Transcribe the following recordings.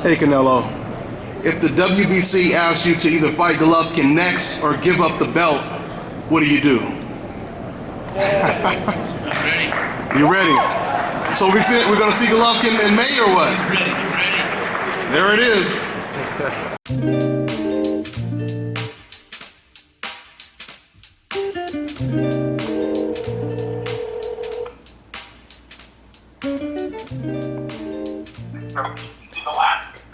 Hey Canelo, if the WBC asks you to either fight Golovkin next or give up the belt, what do you do? I'm ready. You ready? So we're gonna see Golovkin in May or what? Ready. There it is.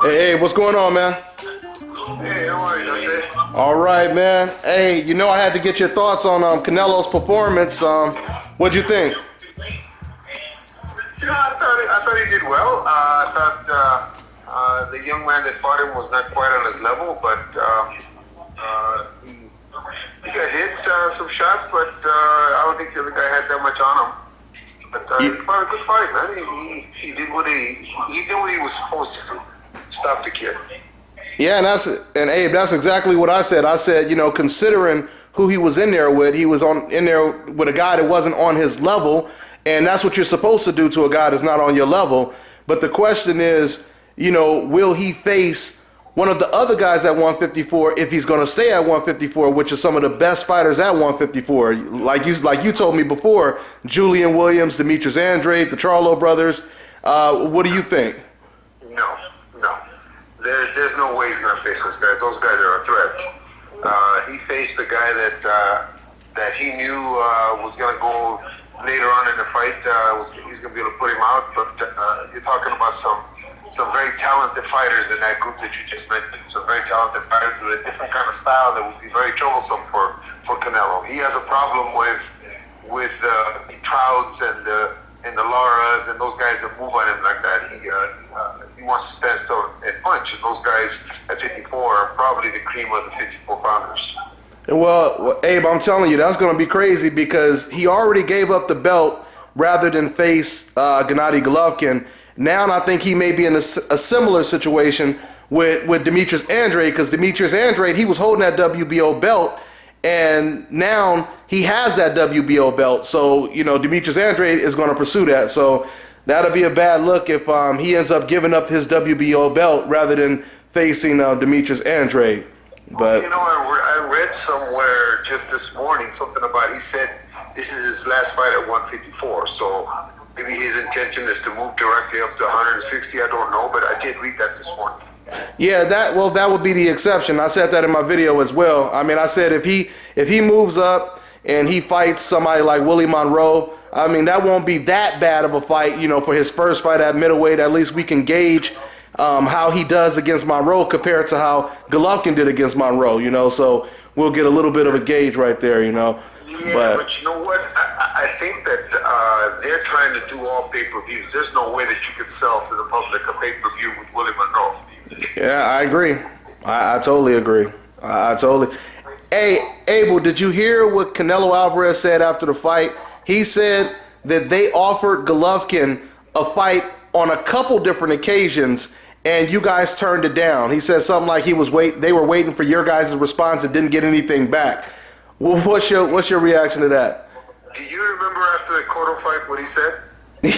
Hey, what's going on, man? Hey, how are you, Dante? All right, man. Hey, I had to get your thoughts on Canelo's performance. What'd you think? Yeah, I thought he did well. I thought the young man that fought him was not quite on his level, but he got hit some shots, but I don't think the other guy had that much on him. But he fought a good fight, man. He did what he was supposed to do. Stop the kid. Yeah, and Abe, that's exactly what I said. I said, considering who he was in there with, he was in there with a guy that wasn't on his level, and that's what you're supposed to do to a guy that's not on your level. But the question is, will he face one of the other guys at 154 if he's going to stay at 154, which is some of the best fighters at 154? Like you told me before, Julian Williams, Demetrius Andrade, the Charlo brothers. What do you think? No. There's no way he's going to face those guys. Those guys are a threat. He faced a guy that he knew was going to go later on in the fight. He's going to be able to put him out. But you're talking about some very talented fighters in that group that you just mentioned. Some very talented fighters with a different kind of style that would be very troublesome for Canelo. He has a problem with the Trouts and the Lauras and those guys that move on him like that. He wants to stand still and punch, and those guys at 54 are probably the cream of the 54 pounders. Well, Abe, I'm telling you, that's going to be crazy because he already gave up the belt rather than face Gennady Golovkin. Now I think he may be in a similar situation with Demetrius Andrade, because Demetrius Andrade, he was holding that WBO belt, and now he has that WBO belt. So, Demetrius Andrade is going to pursue that. So that'll be a bad look if he ends up giving up his WBO belt rather than facing Demetrius Andrade. But I read somewhere just this morning something about, he said this is his last fight at 154. So maybe his intention is to move directly up to 160. I don't know, but I did read that this morning. Yeah, that would be the exception. I said that in my video as well. I mean, I said if he moves up and he fights somebody like Willie Monroe, I mean, that won't be that bad of a fight, for his first fight at middleweight. At least we can gauge how he does against Monroe compared to how Golovkin did against Monroe, so we'll get a little bit of a gauge right there, Yeah, but you know what? I think that they're trying to do all pay-per-views. There's no way that you could sell to the public a pay-per-view with Willie Monroe. Yeah, I agree. I totally agree. Hey, Abel, did you hear what Canelo Alvarez said after the fight? He said that they offered Golovkin a fight on a couple different occasions, and you guys turned it down. He said something like they were waiting for your guys' response and didn't get anything back. Well, what's your reaction to that? Do you remember after the Cotto fight what he said?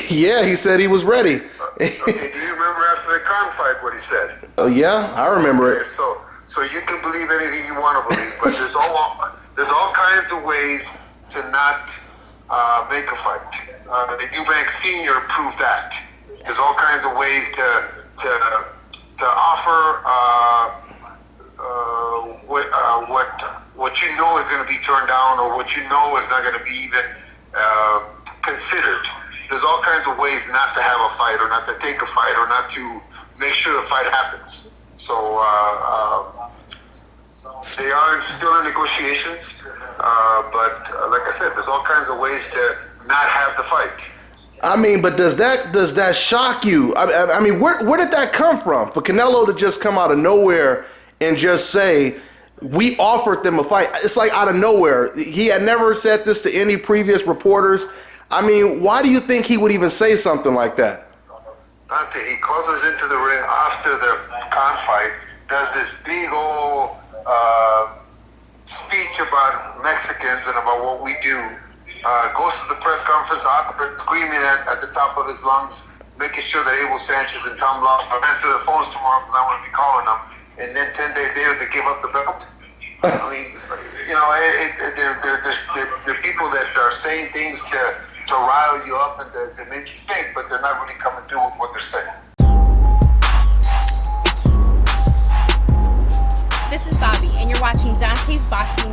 Yeah, he said he was ready. Okay, do you remember after the Khan fight what he said? Oh yeah, I remember it. So you can believe anything you want to believe, but there's all kinds of ways to not make a fight. The Eubank Senior proved that. There's all kinds of ways to offer what you know is going to be turned down, or what you know is not going to be even considered. There's all kinds of ways not to have a fight, or not to take a fight, or not to make sure the fight happens. So they are still in negotiations, but like I said, there's all kinds of ways to not have the fight. I mean, but does that shock you? I mean, where did that come from? For Canelo to just come out of nowhere and just say, we offered them a fight. It's like out of nowhere. He had never said this to any previous reporters. I mean, why do you think he would even say something like that? Dante, he calls us into the ring after the Khan fight, does this big old speech about Mexicans and about what we do, goes to the press conference after screaming at the top of his lungs making sure that Abel Sanchez and Tom Lost answer their phones tomorrow because I'm going to be calling them. And then 10 days later, they give up the belt. I mean, you know, they're people that are saying things to rile you up and to make you think, but they're not really coming through with what they're saying. This is Bobby, and you're watching Dante's Boxing